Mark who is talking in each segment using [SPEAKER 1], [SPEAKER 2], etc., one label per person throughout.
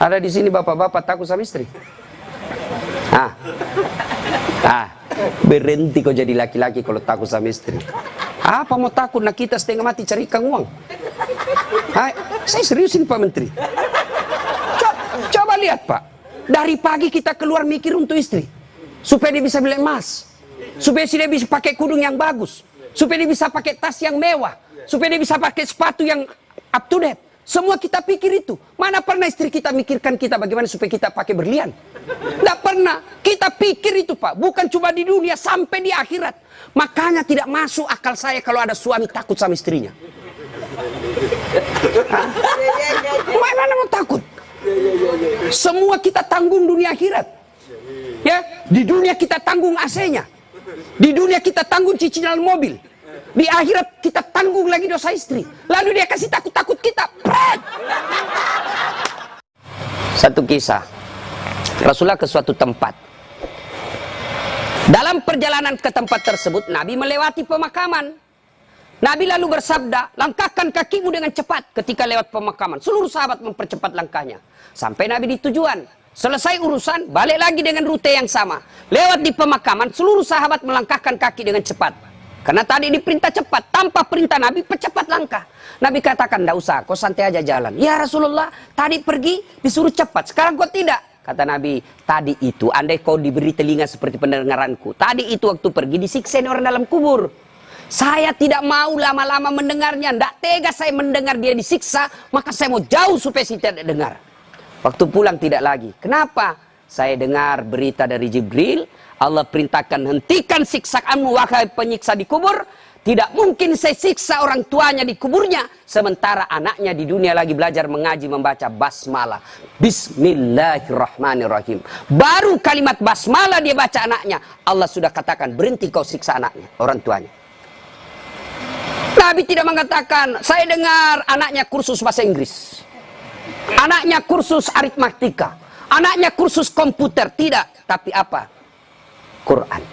[SPEAKER 1] Ada di sini bapak-bapak takut sama istri? Berhenti kau jadi laki-laki kalau takut sama istri. Apa mau takut? Nak kita setengah mati cari ikan uang. Saya seriusin Pak Menteri. Coba lihat Pak. Dari pagi kita keluar mikir untuk istri. Supaya dia bisa beli emas. Supaya dia bisa pakai kudung yang bagus. Supaya dia bisa pakai tas yang mewah. Supaya dia bisa pakai sepatu yang up to date. Semua kita pikir itu. Mana pernah istri kita mikirkan kita bagaimana supaya kita pakai berlian? Tidak pernah. Kita pikir itu Pak. Bukan cuma di dunia, sampai di akhirat. Makanya tidak masuk akal saya kalau ada suami takut sama istrinya. Mana mau takut? Semua kita tanggung dunia akhirat. Ya, di dunia kita tanggung AC-nya. Di dunia kita tanggung cicilan mobil. Di akhirat kita tanggung lagi dosa istri. Lalu dia kasih takut-takut kita. Pret! Satu kisah. Rasulullah ke suatu tempat. Dalam perjalanan ke tempat tersebut, Nabi melewati pemakaman. Nabi lalu bersabda, langkahkan kakimu dengan cepat ketika lewat pemakaman. Seluruh sahabat mempercepat langkahnya. Sampai Nabi di tujuan. Selesai urusan, balik lagi dengan rute yang sama. Lewat di pemakaman, seluruh sahabat melangkahkan kaki dengan cepat. Karena tadi diperintah cepat, tanpa perintah Nabi, percepat langkah. Nabi katakan, tidak usah, kau santai aja jalan. Ya Rasulullah, tadi pergi disuruh cepat, sekarang kau tidak. Kata Nabi, tadi itu, andai kau diberi telinga seperti pendengaranku. Tadi itu waktu pergi disiksa orang dalam kubur. Saya tidak mau lama-lama mendengarnya, tidak tega saya mendengar dia disiksa, maka saya mau jauh supaya saya tidak dengar. Waktu pulang tidak lagi. Kenapa? Saya dengar berita dari Jibril, Allah perintahkan hentikan siksaanmu wahai penyiksa di kubur. Tidak mungkin saya siksa orang tuanya di kuburnya, sementara anaknya di dunia lagi belajar mengaji membaca basmalah. Bismillahirrahmanirrahim. Baru kalimat basmalah dia baca anaknya, Allah sudah katakan berhenti kau siksa anaknya, orang tuanya. Nabi tidak mengatakan, saya dengar anaknya kursus bahasa Inggris, anaknya kursus aritmatika, anaknya kursus komputer. Tidak, tapi apa? Quran.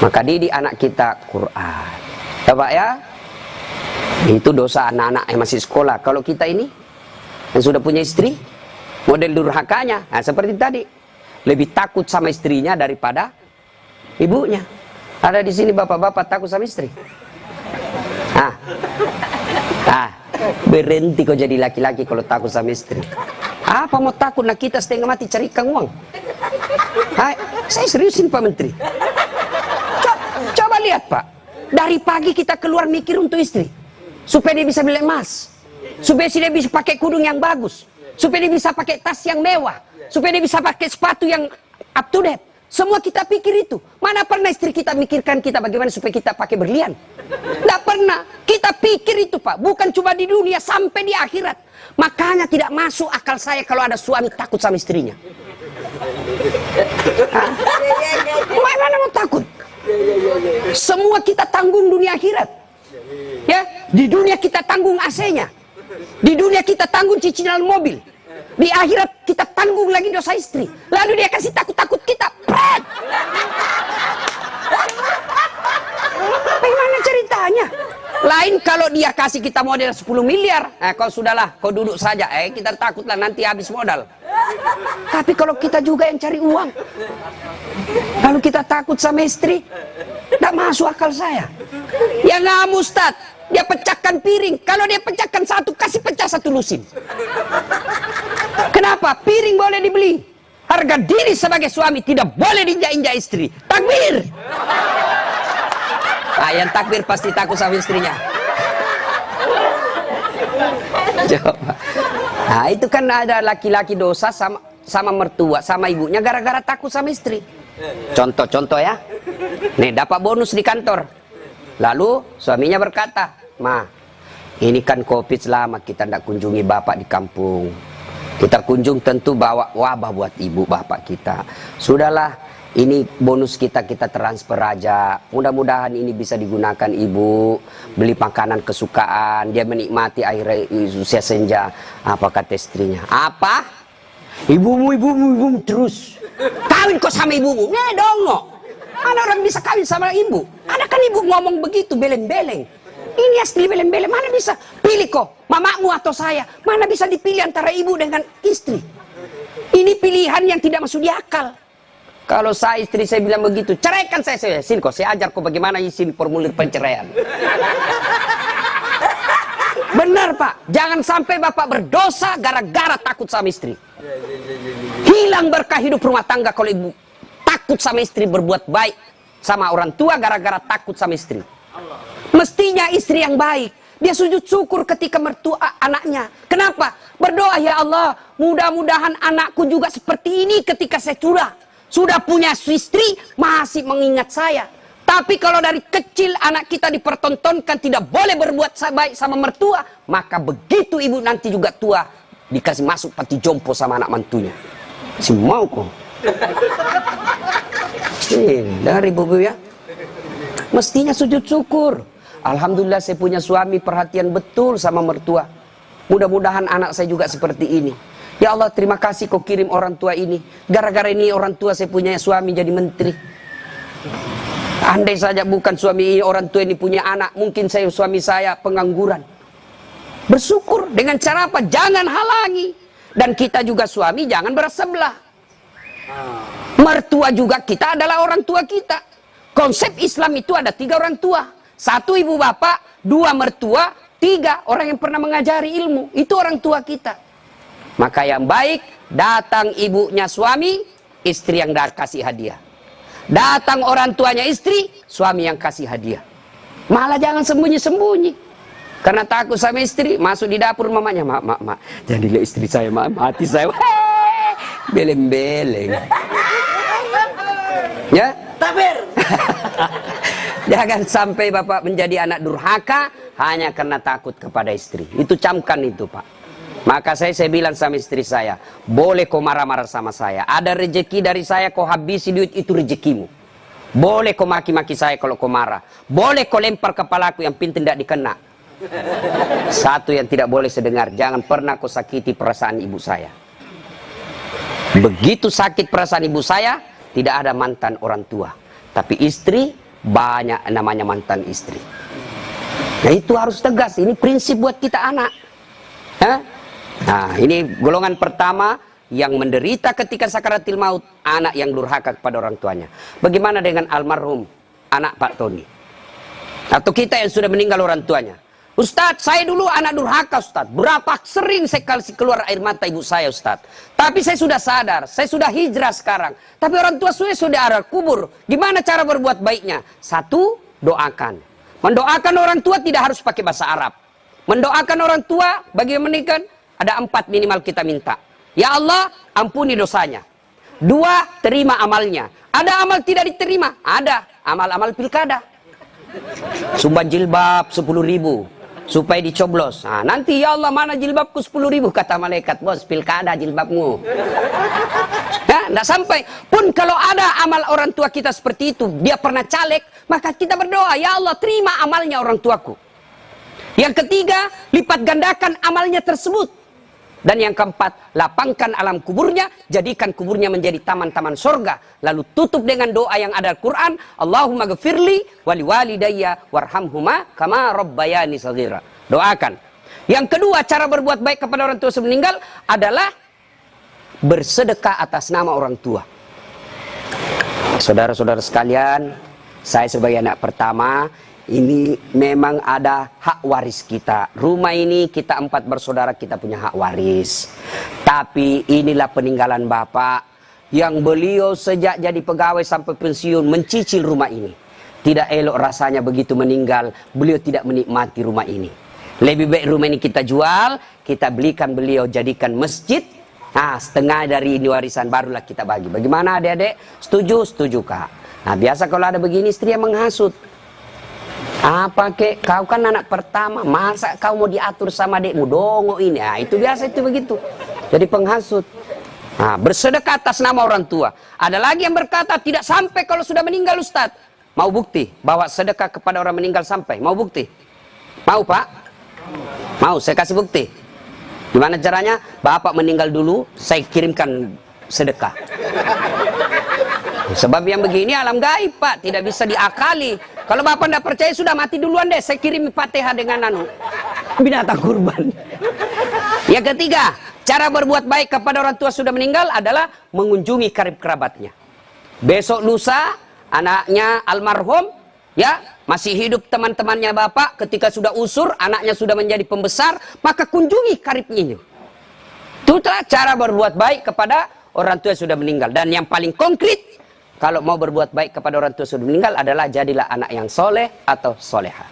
[SPEAKER 1] Maka didik anak kita Quran. Ya Pak ya? Itu dosa anak-anak yang masih sekolah. Kalau kita ini yang sudah punya istri, model durhakanya, nah seperti tadi, lebih takut sama istrinya daripada ibunya. Ada di sini bapak-bapak takut sama istri? Berhenti kau jadi laki-laki kalau takut sama istri. Apa mau takut? Nak kita setengah mati cari ikan uang. Saya seriusin Pak Menteri. Coba lihat Pak. Dari pagi kita keluar mikir untuk istri. Supaya dia bisa beli emas. Supaya dia bisa pakai kudung yang bagus. Supaya dia bisa pakai tas yang mewah. Supaya dia bisa pakai sepatu yang up to date. Semua kita pikir itu. Mana pernah istri kita mikirkan kita bagaimana supaya kita pakai berlian? Tidak pernah. Kita pikir itu Pak. Bukan cuma di dunia, sampai di akhirat. Makanya tidak masuk akal saya kalau ada suami takut sama istrinya. Mana mau takut? Semua kita tanggung dunia akhirat. Ya, di dunia kita tanggung AC-nya. Di dunia kita tanggung cicilan mobil. Di akhirat kita tanggung lagi dosa istri. Lalu dia kasih takut-takut kita. Pret! Bagaimana ceritanya? Lain kalau dia kasih kita modal 10 miliar. Kau sudahlah, kau duduk saja. Kita takutlah nanti habis modal. Tapi kalau kita juga yang cari uang, lalu kita takut sama istri, tidak masuk akal saya. Ya nggak Ustaz, dia pecahkan piring. Kalau dia pecahkan satu, kasih pecah satu lusin. Kenapa? Piring boleh dibeli. Harga diri sebagai suami tidak boleh diinjak-injak istri. Takbir. Yang takbir pasti takut sama istrinya. Coba. Itu kan ada laki-laki dosa sama mertua, sama ibunya gara-gara takut sama istri. Contoh ya. Nih dapat bonus di kantor. Lalu suaminya berkata, "Ma, ini kan COVID lama kita tidak kunjungi bapak di kampung. Kita kunjung tentu bawa wabah buat ibu bapak kita. Sudahlah, ini bonus kita transfer aja. Mudah-mudahan ini bisa digunakan ibu beli makanan kesukaan. Dia menikmati air usia senja." Apa kata istrinya? Apa? Ibumu terus. Kawin kok sama ibumu? Dongok. Mana orang bisa kawin sama ibu? Ada kan ibu ngomong begitu beleng-beleng. Ini asli beleng-beleng. Mana bisa pilih kok mamamu atau saya? Mana bisa dipilih antara ibu dengan istri? Ini pilihan yang tidak masuk di akal. Kalau istri saya bilang begitu, ceraikan saya. Sini kok, saya ajar kok bagaimana isi formulir perceraian. Benar Pak, jangan sampai Bapak berdosa gara-gara takut sama istri. Hilang berkah hidup rumah tangga kalau ibu takut sama istri, berbuat baik sama orang tua gara-gara takut sama istri. Mestinya istri yang baik, dia sujud syukur ketika mertua anaknya. Kenapa? Berdoa, ya Allah, mudah-mudahan anakku juga seperti ini ketika saya sudah punya istri, masih mengingat saya. Tapi kalau dari kecil anak kita dipertontonkan tidak boleh berbuat baik sama mertua, maka begitu ibu nanti juga tua, dikasih masuk panti jompo sama anak mantunya. Si mau kok. Dari ibu ya. Mestinya sujud syukur. Alhamdulillah saya punya suami perhatian betul sama mertua. Mudah-mudahan anak saya juga seperti ini. Ya Allah, terima kasih kau kirim orang tua ini. Gara-gara ini orang tua saya punya suami jadi menteri. Andai saja bukan suami ini, orang tua ini punya anak, mungkin suami saya pengangguran. Bersyukur dengan cara apa? Jangan halangi. Dan kita juga suami jangan bersebelah. Mertua juga kita adalah orang tua kita. Konsep Islam itu ada 3 orang tua. 1 ibu bapak, 2 mertua, 3 orang yang pernah mengajari ilmu. Itu orang tua kita. Maka yang baik, datang ibunya suami, istri yang kasih hadiah. Datang orang tuanya istri, suami yang kasih hadiah. Malah jangan sembunyi-sembunyi. Karena takut sama istri, masuk di dapur mamanya, mak, jangan dilihat istri saya, mati saya. Beleng-beleng. Ya? Takbir. Jangan sampai bapak menjadi anak durhaka hanya karena takut kepada istri. Itu camkan itu Pak. Maka saya bilang sama istri saya, boleh kau marah-marah sama saya. Ada rezeki dari saya, kau habisi duit, itu rezekimu. Boleh kau maki-maki saya kalau kau marah. Boleh kau lempar kepalaku, yang penting tidak dikena. Satu yang tidak boleh saya dengar, jangan pernah kau sakiti perasaan ibu saya. Begitu sakit perasaan ibu saya, tidak ada mantan orang tua. Tapi istri, banyak namanya mantan istri. Nah itu harus tegas, ini prinsip buat kita anak. Nah ini golongan pertama yang menderita ketika sakaratil maut, anak yang durhaka kepada orang tuanya. Bagaimana dengan almarhum anak Pak Tony? Atau kita yang sudah meninggal orang tuanya? Ustadz, saya dulu anak durhaka Ustadz. Berapa sering saya kasih keluar air mata ibu saya Ustadz. Tapi saya sudah sadar, saya sudah hijrah sekarang. Tapi orang tua saya sudah ada kubur. Gimana cara berbuat baiknya? 1, doakan. Mendoakan orang tua tidak harus pakai bahasa Arab. Mendoakan orang tua bagi yang menikah, ada 4 minimal kita minta. Ya Allah, ampuni dosanya. 2, terima amalnya. Ada amal tidak diterima? Ada. Amal-amal pilkada. Sumbang jilbab 10.000 supaya dicoblos. Nah, nanti ya Allah, mana jilbabku 10.000? Kata malaikat, bos, pilkada jilbabmu. Ya, tidak sampai. Pun kalau ada amal orang tua kita seperti itu, dia pernah caleg, maka kita berdoa, ya Allah, terima amalnya orang tuaku. Yang ketiga, lipat gandakan amalnya tersebut. Dan yang keempat, lapangkan alam kuburnya, jadikan kuburnya menjadi taman-taman sorga. Lalu tutup dengan doa yang ada Al-Quran, Allahumma ghafirli wali walidayya warhamhuma kama rabbayani shaghira. Doakan. Yang kedua, cara berbuat baik kepada orang tua sebelum meninggal adalah bersedekah atas nama orang tua. Saudara-saudara sekalian, saya sebagai anak pertama, ini memang ada hak waris kita. Rumah ini kita 4 bersaudara, kita punya hak waris. Tapi inilah peninggalan bapak yang beliau sejak jadi pegawai sampai pensiun mencicil rumah ini. Tidak elok rasanya begitu meninggal, beliau tidak menikmati rumah ini. Lebih baik rumah ini kita jual, kita belikan beliau, jadikan masjid. Nah, setengah dari ini warisan barulah kita bagi. Bagaimana adik-adik? Setuju? Setuju Kak. Nah, biasa kalau ada begini istri yang menghasut. Apa kek, kau kan anak pertama, masa kau mau diatur sama adikmu, dongo ini. Nah, itu biasa itu begitu. Jadi penghasut. Nah, bersedekah atas nama orang tua. Ada lagi yang berkata tidak sampai kalau sudah meninggal Ustadz. Mau bukti bahwa sedekah kepada orang meninggal sampai? Mau bukti? Mau Pak? Mau, saya kasih bukti. Gimana caranya? Bapak meninggal dulu, saya kirimkan sedekah. Sebab yang begini alam gaib Pak, tidak bisa diakali. Kalau bapak tidak percaya sudah mati duluan deh, saya kirim Fatihah dengan binatang kurban. Yang ketiga, cara berbuat baik kepada orang tua sudah meninggal adalah mengunjungi karib kerabatnya. Besok lusa anaknya almarhum ya masih hidup, teman-temannya bapak ketika sudah usur, anaknya sudah menjadi pembesar, maka kunjungi karibnya. Itulah cara berbuat baik kepada orang tua yang sudah meninggal. Dan yang paling konkret kalau mau berbuat baik kepada orang tua sudah meninggal adalah jadilah anak yang soleh atau soleha.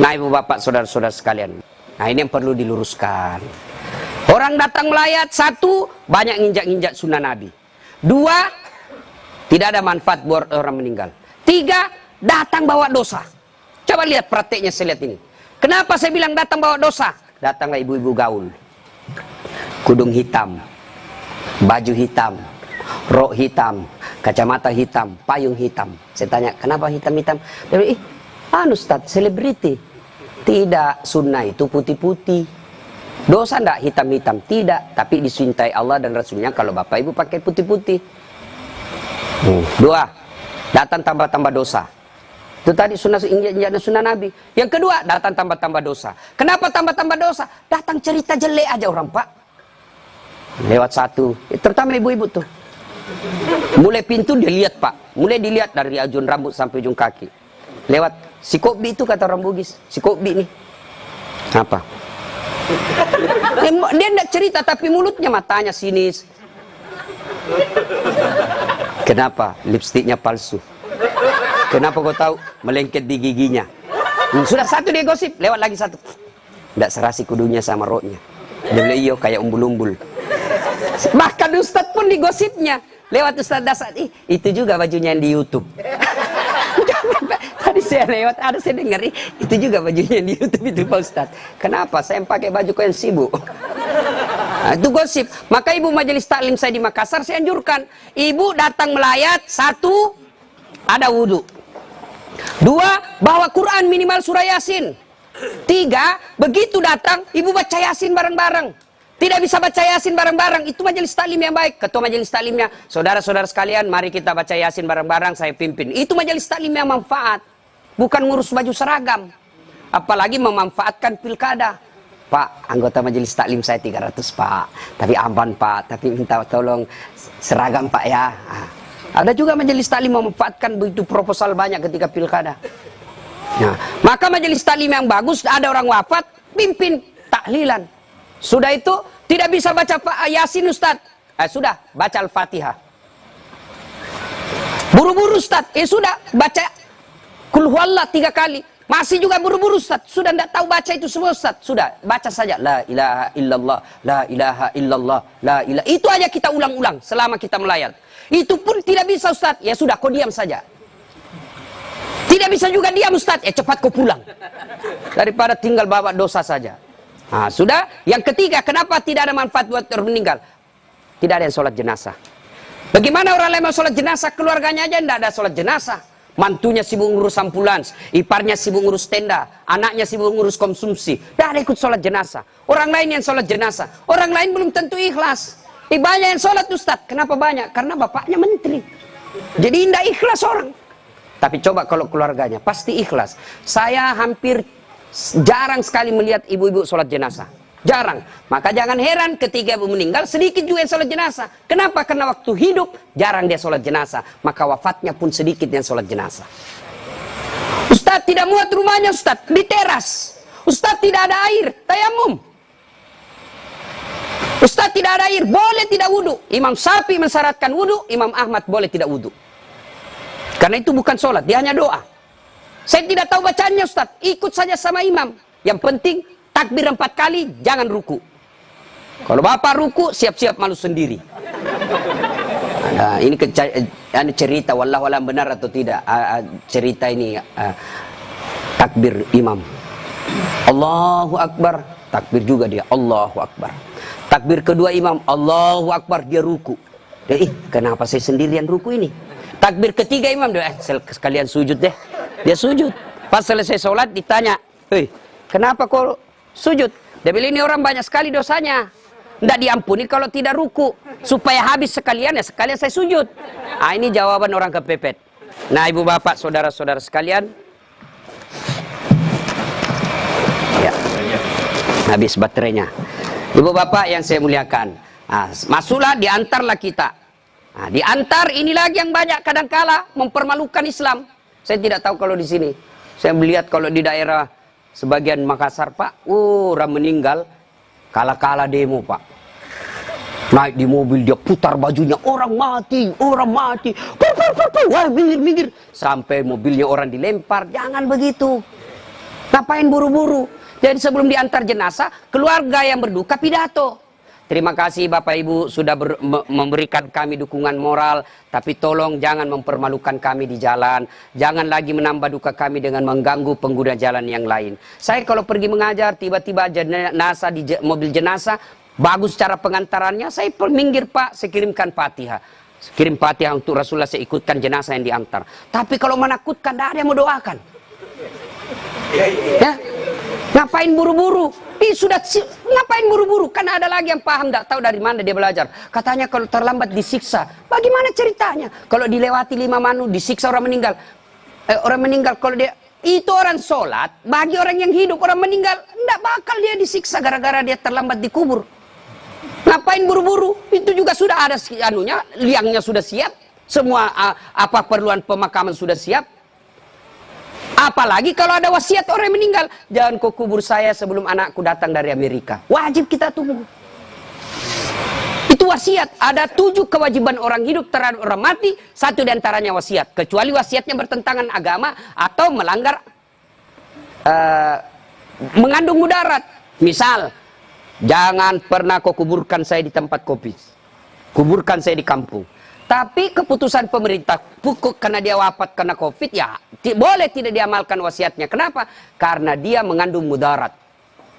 [SPEAKER 1] Nah ibu bapak saudara-saudara sekalian, nah ini yang perlu diluruskan. Orang datang melayat, satu, banyak nginjak-nginjak sunnah Nabi. Dua, tidak ada manfaat buat orang meninggal. Tiga, datang bawa dosa. Coba lihat prakteknya, saya lihat ini. Kenapa saya bilang datang bawa dosa? Datanglah ibu-ibu gaul, kudung hitam, baju hitam, rok hitam, kacamata hitam, payung hitam. Saya tanya, kenapa hitam-hitam? Dia bilang, Ustaz, selebriti. Tidak, sunnah itu putih-putih. Dosa enggak hitam-hitam? Tidak, tapi dicintai Allah dan Rasulnya kalau bapak ibu pakai putih-putih. Dua, datang tambah-tambah dosa. Itu tadi sunnah Nabi. Yang kedua, datang tambah-tambah dosa. Kenapa tambah-tambah dosa? Datang cerita jelek aja orang, Pak. Lewat satu, terutama ibu-ibu tuh. Mulai pintu dia lihat, Pak. Mulai dilihat dari ujung rambut sampai ujung kaki. Lewat si Kobi itu, kata orang Bugis. Si Kobi nih. Apa? Dia enggak cerita, tapi mulutnya, matanya sinis. Kenapa? Lipstiknya palsu. Kenapa kau tahu? Melengket di giginya. Sudah satu dia gosip, lewat lagi satu. Enggak serasi kudunya sama roknya. Dia bilang, iyo kayak umbul-umbul. Bahkan Ustadz pun digosipnya. Lewat Ustadz Dasar, itu juga bajunya yang di YouTube. Tadi saya lewat, ada saya dengar, itu juga bajunya yang di YouTube itu Pak Ustadz. Kenapa? Saya pakai baju kau yang sibuk. Nah, itu gosip. Maka ibu majelis taklim saya di Makassar, saya anjurkan. Ibu datang melayat, satu, ada wudhu. Dua, bawa Quran minimal surah Yasin. Tiga, begitu datang, ibu baca Yasin bareng-bareng. Tidak bisa baca Yasin bareng-bareng, itu majelis taklim yang baik. Ketua majelis taklimnya, saudara-saudara sekalian, mari kita baca Yasin bareng-bareng, saya pimpin. Itu majelis taklim yang manfaat. Bukan ngurus baju seragam. Apalagi memanfaatkan pilkada. Pak, anggota majelis taklim saya 300, Pak. Tapi aman, Pak. Tapi minta tolong seragam, Pak, ya. Ada juga majelis taklim memanfaatkan begitu proposal banyak ketika pilkada. Nah, maka majelis taklim yang bagus, ada orang wafat, pimpin tahlilan. Sudah itu, tidak bisa baca Yasin, Ustaz. Sudah, baca Al-Fatihah. Buru-buru, Ustaz. Sudah, baca Qul huwallah 3 kali. Masih juga buru-buru, Ustaz. Sudah tidak tahu baca itu semua, Ustaz. Sudah, baca saja. La ilaha illallah, la ilaha illallah, la ilaha. Itu aja kita ulang-ulang selama kita melayat. Itu pun tidak bisa, Ustaz. Ya sudah, kau diam saja. Tidak bisa juga diam, Ustaz. Cepat kau pulang. Daripada tinggal bawa dosa saja. Nah, sudah. Yang ketiga, kenapa tidak ada manfaat buat orang meninggal? Tidak ada yang sholat jenazah. Bagaimana orang lain mau sholat jenazah? Keluarganya aja tidak ada sholat jenazah. Mantunya sibuk ngurus ambulans, iparnya sibuk ngurus tenda, anaknya sibuk ngurus konsumsi. Tidak ada ikut sholat jenazah. Orang lain yang sholat jenazah. Orang lain belum tentu ikhlas. Banyak yang sholat, Ustaz. Kenapa banyak? Karena bapaknya menteri. Jadi tidak ikhlas orang. Tapi coba kalau keluarganya, pasti ikhlas. Saya hampir jarang sekali melihat ibu-ibu sholat jenazah. Jarang. Maka jangan heran ketika ibu meninggal, sedikit juga yang sholat jenazah. Kenapa? Karena waktu hidup, jarang dia sholat jenazah. Maka wafatnya pun sedikit yang sholat jenazah. Ustaz tidak muat rumahnya, Ustaz. Di teras. Ustaz tidak ada air. Tayamum. Ustaz tidak ada air. Boleh tidak wudhu. Imam Syafi'i mensyaratkan wudhu. Imam Ahmad boleh tidak wudhu. Karena itu bukan sholat. Dia hanya doa. Saya tidak tahu bacaannya, Ustaz. Ikut saja sama imam. Yang penting takbir 4 kali, jangan ruku. Kalau bapak ruku, siap-siap malu sendiri. Nah, ini cerita, wallahu alam benar atau tidak. Cerita ini takbir imam. Allahu Akbar, takbir juga dia. Allahu Akbar. Takbir kedua imam, Allahu Akbar, dia ruku. Dia, kenapa saya sendirian ruku ini? Takbir ketiga imam, dia sekalian sujud deh. Dia sujud. Pas selesai sholat ditanya, kenapa kau sujud? Dia bilang, ini orang banyak sekali dosanya. Tidak diampuni kalau tidak ruku. Supaya habis sekalian, ya sekalian saya sujud. Ini jawaban orang kepepet. Nah, ibu bapak, saudara-saudara sekalian. Ya. Habis baterainya. Ibu bapak yang saya muliakan, masuklah, diantarlah kita. Diantar ini lagi yang banyak kadangkala mempermalukan Islam. Saya tidak tahu kalau di sini. Saya melihat kalau di daerah sebagian Makassar, Pak, orang meninggal kala-kala demo, Pak. Naik di mobil, dia putar bajunya, orang mati, wah, minggir. Sampai mobilnya orang dilempar. Jangan begitu. Ngapain buru-buru? Jadi sebelum diantar jenazah, keluarga yang berduka pidato. Terima kasih Bapak Ibu sudah memberikan kami dukungan moral, tapi tolong jangan mempermalukan kami di jalan. Jangan lagi menambah duka kami dengan mengganggu pengguna jalan yang lain. Saya kalau pergi mengajar, tiba-tiba jenazah di mobil jenazah, bagus cara pengantarannya, saya minggir Pak, saya kirimkan Fatihah. Kirim Fatihah untuk Rasulullah, saya ikutkan jenazah yang diantar. Tapi kalau menakutkan, tidak ada yang mendoakan. Ya, ngapain buru-buru? Ngapain buru-buru? Kan ada lagi yang paham, tidak tahu dari mana dia belajar. Katanya kalau terlambat disiksa. Bagaimana ceritanya? Kalau dilewati 5 manu, disiksa orang meninggal. Orang meninggal kalau dia itu orang sholat, bagi orang yang hidup, orang meninggal, tidak bakal dia disiksa gara-gara dia terlambat dikubur. Ngapain buru-buru? Itu juga sudah ada liangnya sudah siap. Semua apa perluan pemakaman sudah siap. Apalagi kalau ada wasiat orang yang meninggal, jangan kau kubur saya sebelum anakku datang dari Amerika. Wajib kita tunggu. Itu wasiat. Ada 7 kewajiban orang hidup terhadap orang mati, 1 diantaranya wasiat. Kecuali wasiatnya bertentangan agama atau melanggar mengandung mudarat. Misal, jangan pernah kau kuburkan saya di tempat kopi. Kuburkan saya di kampung. Tapi keputusan pemerintah pukul karena dia wafat karena COVID, ya boleh tidak diamalkan wasiatnya. Kenapa? Karena dia mengandung mudarat.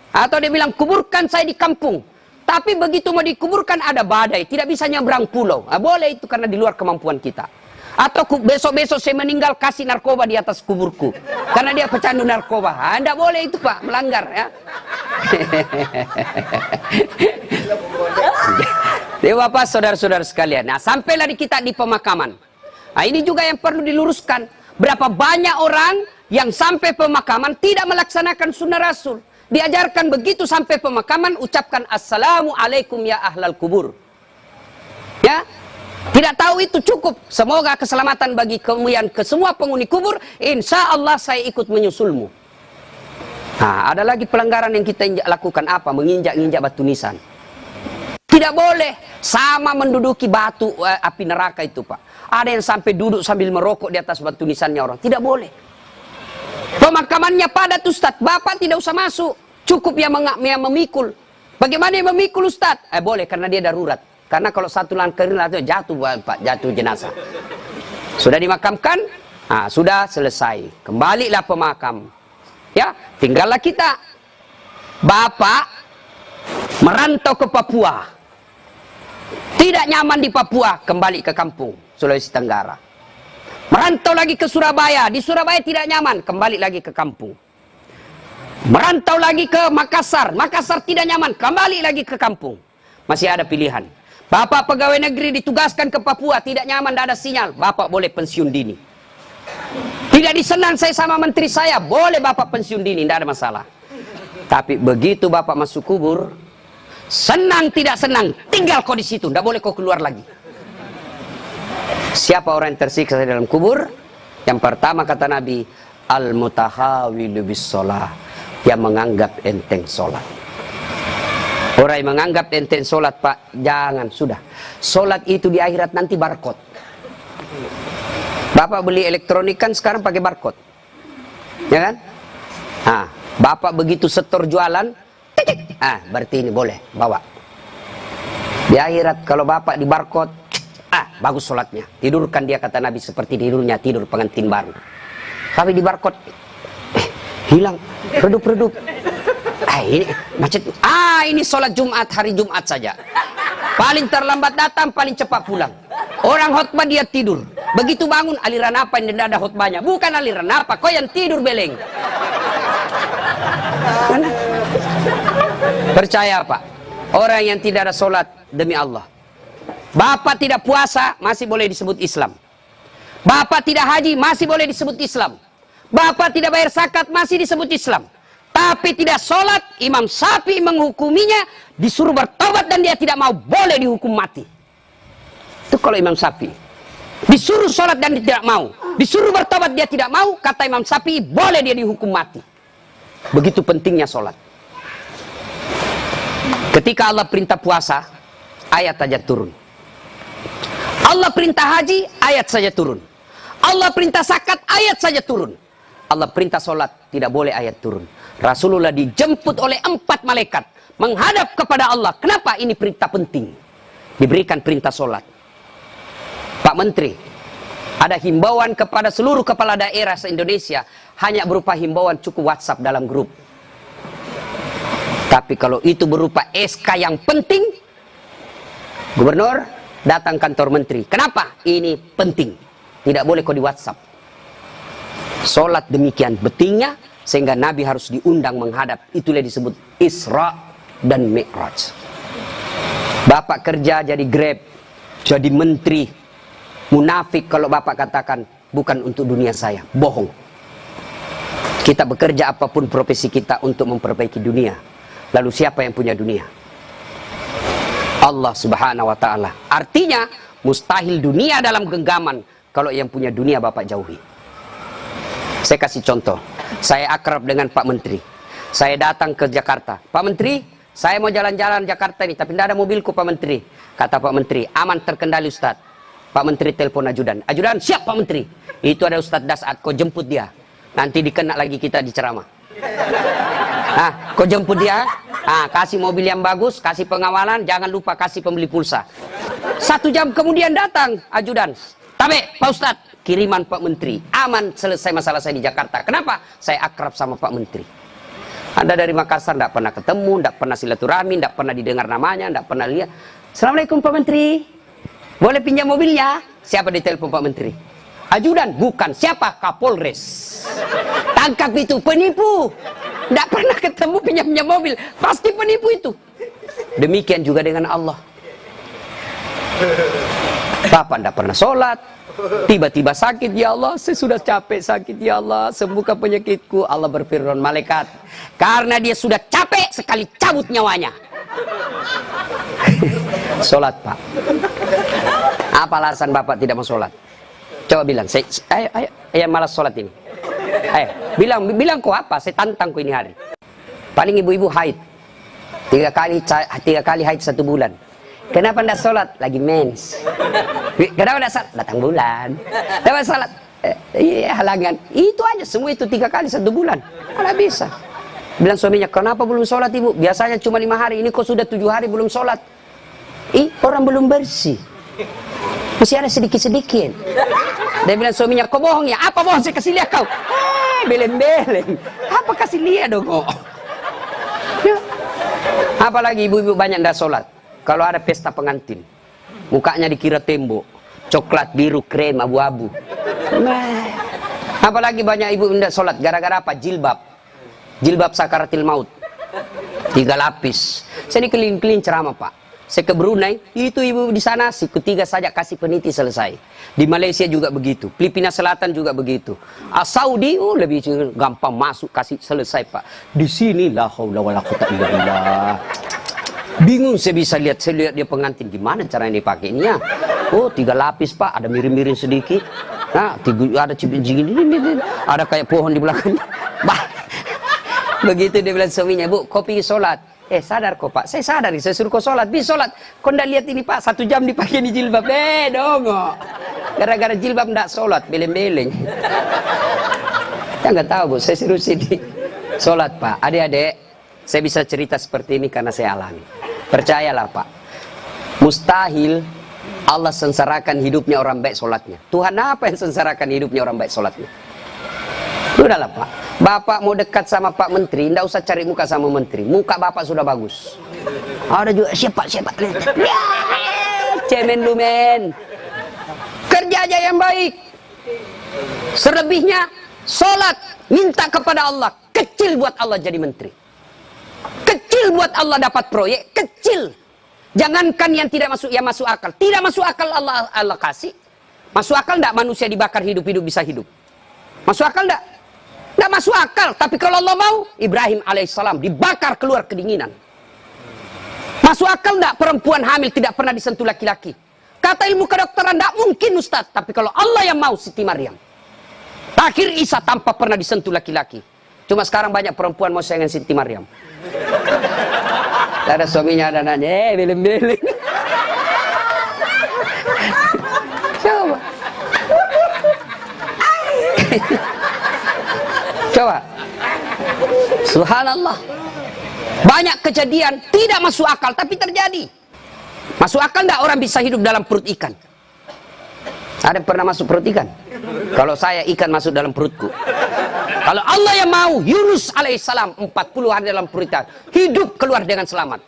[SPEAKER 1] Atau dia bilang kuburkan saya di kampung. Tapi begitu mau dikuburkan ada badai, tidak bisa nyebrang pulau. Boleh itu karena di luar kemampuan kita. Atau besok-besok saya meninggal kasih narkoba di atas kuburku. Karena dia pecandu narkoba. Tidak boleh itu Pak, melanggar ya. Bapak, saudara-saudara sekalian. Nah, sampailah kita di pemakaman. Nah, ini juga yang perlu diluruskan. Berapa banyak orang yang sampai pemakaman tidak melaksanakan sunnah Rasul. Diajarkan begitu sampai pemakaman, ucapkan Assalamualaikum ya ahlal kubur. Ya, tidak tahu itu cukup. Semoga keselamatan bagi kemuliaan ke semua penghuni kubur. Insya Allah saya ikut menyusulmu. Nah, ada lagi pelanggaran yang kita lakukan apa? Menginjak-injak batu nisan. Tidak boleh sama menduduki batu api neraka itu Pak. Ada yang sampai duduk sambil merokok di atas batu nisannya orang. Tidak boleh. Pemakamannya padat Ustaz. Bapak tidak usah masuk. Cukup yang memikul. Bagaimana yang memikul Ustaz? Boleh karena dia darurat. Karena kalau satu langkah jatuh Pak, jatuh jenazah. Sudah dimakamkan? Nah, sudah selesai. Kembalilah pemakam. Ya, tinggallah kita. Bapak merantau ke Papua. Tidak nyaman di Papua, kembali ke kampung, Sulawesi Tenggara. Merantau lagi ke Surabaya, di Surabaya tidak nyaman, kembali lagi ke kampung. Merantau lagi ke Makassar, Makassar tidak nyaman, kembali lagi ke kampung. Masih ada pilihan. Bapak pegawai negeri ditugaskan ke Papua, tidak nyaman, tidak ada sinyal, Bapak boleh pensiun dini. Tidak disenang saya sama menteri saya, boleh Bapak pensiun dini, tidak ada masalah. Tapi begitu Bapak masuk kubur, senang tidak senang, tinggal kau di situ, tidak boleh kau keluar lagi. Siapa orang yang tersiksa dalam kubur? Yang pertama kata Nabi, al-mutahawilu bis sholah, yang menganggap enteng sholat. Orang yang menganggap enteng sholat Pak, jangan, sudah. Sholat itu di akhirat nanti barcode. Bapak beli elektronik kan sekarang pakai barcode, ya kan? Nah, Bapak begitu setor jualan, berarti ini boleh bawa. Di akhirat kalau Bapak di barcode, bagus sholatnya, tidurkan dia kata Nabi seperti tidurnya tidur pengantin baru. Tapi di barcode hilang, redup-redup. Ini macet. Ini sholat Jumat, hari Jumat saja. Paling terlambat datang, paling cepat pulang. Orang khotbah dia tidur. Begitu bangun, aliran apa yang tidak ada khotbahnya? Bukan aliran apa, kau yang tidur beleng. Percaya Pak, orang yang tidak ada sholat demi Allah. Bapak tidak puasa, masih boleh disebut Islam. Bapak tidak haji, masih boleh disebut Islam. Bapak tidak bayar zakat, masih disebut Islam. tapi tidak sholat, Imam Syafi'i menghukuminya, disuruh bertobat dan dia tidak mau, boleh dihukum mati. Itu kalau Imam Syafi'i. Disuruh sholat dan dia tidak mau, disuruh bertobat dia tidak mau, kata Imam Syafi'i boleh dia dihukum mati. Begitu pentingnya sholat. Ketika Allah perintah puasa, ayat saja turun. Allah perintah haji, ayat saja turun. Allah perintah zakat, ayat saja turun. Allah perintah sholat, tidak boleh ayat turun. Rasulullah dijemput oleh 4 malaikat menghadap kepada Allah. Kenapa? Ini perintah penting. Diberikan perintah sholat. Pak Menteri, ada himbauan kepada seluruh kepala daerah se-Indonesia, hanya berupa himbauan cukup WhatsApp dalam grup. Tapi kalau itu berupa SK yang penting, Gubernur datang kantor Menteri. Kenapa? Ini penting. Tidak boleh kok di WhatsApp. Sholat demikian pentingnya, sehingga Nabi harus diundang menghadap. Itulah disebut Isra dan Mi'raj. Bapak kerja jadi Grab, jadi menteri, munafik kalau Bapak katakan bukan untuk dunia saya. Bohong. Kita bekerja apapun profesi kita untuk memperbaiki dunia. Lalu siapa yang punya dunia? Allah Subhanahu wa ta'ala. Artinya mustahil dunia dalam genggaman kalau yang punya dunia Bapak jauhi. Saya kasih contoh. Saya akrab dengan Pak Menteri. Saya datang ke Jakarta. Pak Menteri, saya mau jalan-jalan Jakarta ini, tapi tidak ada mobilku Pak Menteri. Kata Pak Menteri, aman terkendali Ustaz. Pak Menteri telepon ajudan. Ajudan, siap Pak Menteri. Itu ada Ustaz Dasat, kau jemput dia. Nanti dikena lagi kita di ceramah. Kau jemput dia. Kasih mobil yang bagus, kasih pengawalan, jangan lupa kasih pembeli pulsa. 1 jam kemudian datang ajudan. Tabe, Pak Ustaz, kiriman Pak Menteri. Aman, selesai masalah saya di Jakarta. Kenapa? Saya akrab sama Pak Menteri. Anda dari Makassar tidak pernah ketemu, tidak pernah silaturahmi, tidak pernah didengar namanya, tidak pernah lihat. Assalamualaikum Pak Menteri. Boleh pinjam mobilnya? Siapa ditelepon Pak Menteri? Ajudan? Bukan. Siapa? Kapolres. Tangkap itu, penipu. Tidak pernah ketemu pinjam mobil. Pasti penipu itu. Demikian juga dengan Allah. Bapak tidak pernah sholat, tiba-tiba sakit, ya Allah, saya sudah capek sakit, ya Allah, sembuhkan penyakitku. Allah berfirman, malaikat, karena dia sudah capek sekali, cabut nyawanya. Sholat Pak. Apa alasan Bapak tidak mau sholat? Coba bilang, ayo malas sholat ini. Ayo, bilang kok apa? Saya tantang kok ini hari. Paling ibu-ibu haid 3 kali haid 1 bulan. Kenapa tidak sholat? Lagi mens. Kenapa tidak sholat? Datang bulan. Kenapa sholat? Halangan. Itu aja, semua itu 3 kali 1 bulan. Tidak bisa. Bilang suaminya, kenapa belum sholat ibu? Biasanya cuma 5 hari, ini kok sudah 7 hari belum sholat. Orang belum bersih. Masih ada sedikit-sedikit. Dia bilang suaminya, kau bohong ya? Apa bohong? Saya kasih lihat kau. Beleng-beleng. Apa kasih lihat dong kok? Ya. Apalagi ibu-ibu banyak tidak sholat. Kalau ada pesta pengantin, mukanya dikira tembok, coklat, biru, krem, abu-abu. Apalagi banyak ibu tidak sholat, gara-gara apa? Jilbab. Jilbab sakaratil maut. 3 lapis. Saya ini keliling-keliling ceramah Pak. Saya ke Brunei, itu ibu di sana, si ketiga saja kasih peniti selesai. Di Malaysia juga begitu, Filipina Selatan juga begitu. Saudi, lebih gampang masuk, kasih selesai Pak. Di sini la haula wala quwwata illa billah. Bingung saya bisa lihat dia pengantin gimana caranya dipakai ini ya. 3 lapis Pak, ada miring-miring sedikit. Nah, ada cipin-cipin ini, ada kayak pohon di belakangnya. Begitu dia bilang suaminya, Bu, kau pergi sholat. Sadar kok Pak, saya sadar, saya suruh kau sholat. Bisa sholat, kau ndak lihat ini Pak, 1 jam dipakai di jilbab. Dongo. Gara-gara jilbab ndak sholat, beleng-beleng. Ya nggak tahu Bu, saya suruh sini sholat Pak. Adik-adik, saya bisa cerita seperti ini karena saya alami. Percayalah Pak, mustahil Allah sengsarakan hidupnya orang baik sholatnya. Tuhan apa yang sengsarakan hidupnya orang baik sholatnya? Sudahlah Pak, Bapak mau dekat sama Pak Menteri, tidak usah cari muka sama Menteri. Muka Bapak sudah bagus. Ada juga, siapa? Ya, cemen lu men. Kerja aja yang baik. Selebihnya, sholat, minta kepada Allah. Kecil buat Allah jadi menteri. Kecil buat Allah dapat proyek, kecil. Jangankan yang tidak masuk, yang masuk akal. Tidak masuk akal Allah kasih. Masuk akal enggak manusia dibakar hidup-hidup bisa hidup? Masuk akal enggak? Nggak masuk akal. Tapi kalau Allah mau, Ibrahim alaihissalam dibakar keluar kedinginan. Masuk akal nggak perempuan hamil tidak pernah disentuh laki-laki? Kata ilmu kedokteran, nggak mungkin Ustaz. Tapi kalau Allah yang mau, Siti Maryam. Akhir Isa tanpa pernah disentuh laki-laki. Cuma sekarang banyak perempuan mau sayang Siti Maryam. Ada suaminya, ada anaknya, beleng-beleng. Coba. Coba. Subhanallah. Banyak kejadian tidak masuk akal tapi terjadi. Masuk akal enggak orang bisa hidup dalam perut ikan? Ada yang pernah masuk perut ikan? Kalau saya, ikan masuk dalam perutku. Kalau Allah yang mau, Yunus alaihissalam 40 hari dalam perut ikan, hidup keluar dengan selamat.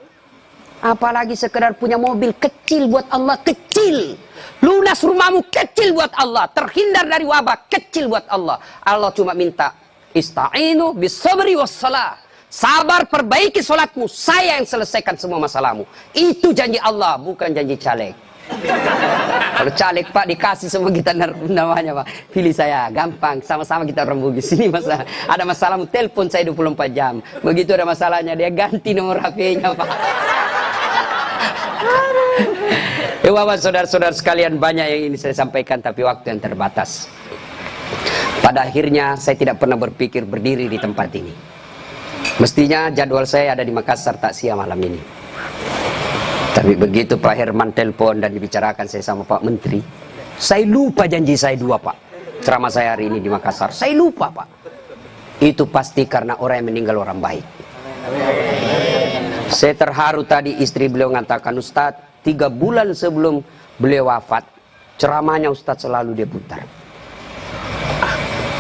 [SPEAKER 1] Apalagi sekedar punya mobil kecil buat Allah, kecil. Lunas rumahmu kecil buat Allah, terhindar dari wabah kecil buat Allah. Allah cuma minta ista'inu bisabri wassalah. Sabar, perbaiki solatmu, saya yang selesaikan semua masalahmu. Itu janji Allah, bukan janji caleg. Kalau caleg Pak dikasih semua kita namanya Pak, pilih saya, gampang, sama-sama kita orang Bugis. Ini masalah, ada masalahmu telepon saya 24 jam. Begitu ada masalahnya dia ganti nomor HP-nya Pak. Bapak, saudara-saudara sekalian, banyak yang ini saya sampaikan tapi waktu yang terbatas. Pada akhirnya saya tidak pernah berpikir berdiri di tempat ini. Mestinya jadwal saya ada di Makassar takziah malam ini. Tapi begitu Pak Herman telepon dan dibicarakan saya sama Pak Menteri, saya lupa janji saya 2 Pak. Ceramah saya hari ini di Makassar, saya lupa Pak. Itu pasti karena orang yang meninggal orang baik. Saya terharu tadi istri beliau mengatakan, Ustadz, 3 bulan sebelum beliau wafat, ceramahnya Ustadz selalu dia putar.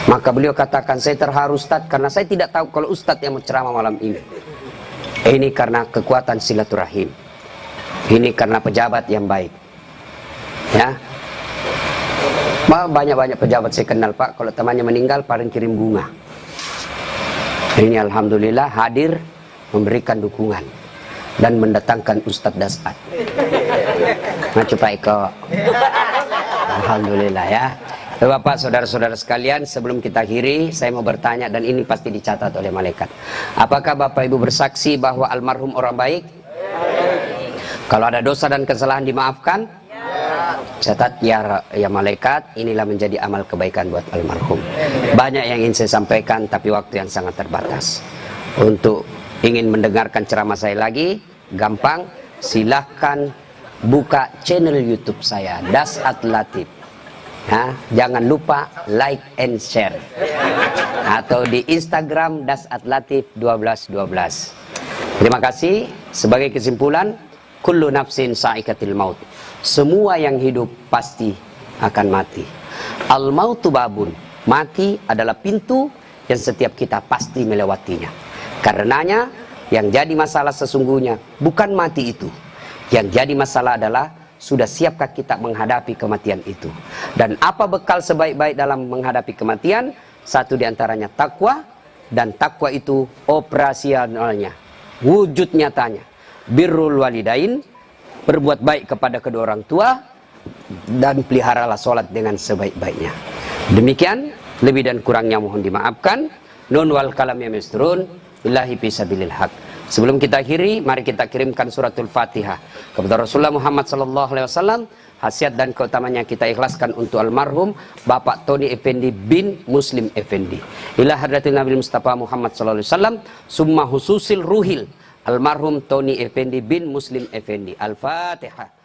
[SPEAKER 1] Maka beliau katakan, saya terharu Ustadz karena saya tidak tahu kalau Ustadz yang mau ceramah malam ini. Ini karena kekuatan silaturahim. Ini karena pejabat yang baik. Ya, banyak-banyak pejabat saya kenal Pak. Kalau temannya meninggal, paling kirim bunga. Ini alhamdulillah hadir memberikan dukungan dan mendatangkan Ustadz Dasat. Maju Pak Eko. Alhamdulillah ya. Bapak, saudara-saudara sekalian, sebelum kita akhiri, saya mau bertanya dan ini pasti dicatat oleh malaikat. Apakah Bapak Ibu bersaksi bahwa almarhum orang baik? Kalau ada dosa dan kesalahan dimaafkan? Catat ya malaikat, inilah menjadi amal kebaikan buat almarhum. Banyak yang ingin saya sampaikan tapi waktu yang sangat terbatas. Untuk ingin mendengarkan ceramah saya lagi, gampang, silahkan buka channel YouTube saya, Dasat Latif. Jangan lupa like and share. Atau di Instagram Dasat Latif 1212. Terima kasih. Sebagai kesimpulan, kullu nafsin sa'ikatil maut. Semua yang hidup pasti akan mati. Al mautu babun. Mati adalah pintu yang setiap kita pasti melewatinya. Karenanya yang jadi masalah sesungguhnya bukan mati itu. Yang jadi masalah adalah sudah siapkah kita menghadapi kematian itu. Dan apa bekal sebaik-baik dalam menghadapi kematian? Satu diantaranya takwa. Dan takwa itu operasionalnya, wujud nyatanya. Birrul walidain, berbuat baik kepada kedua orang tua. Dan peliharalah sholat dengan sebaik-baiknya. Demikian, lebih dan kurangnya mohon dimaafkan. Nun wal kalam ya misturun. Billahi fisabilil haq. Sebelum kita akhiri, mari kita kirimkan suratul Fatihah kepada Rasulullah Muhammad SAW. Khasiat dan keutamanya kita ikhlaskan untuk almarhum Bapak Tony Effendi bin Muslim Effendi. Ila hadratin Nabi Mustafa Muhammad SAW. Summa hususil ruhil almarhum Tony Effendi bin Muslim Effendi. Al-Fatihah.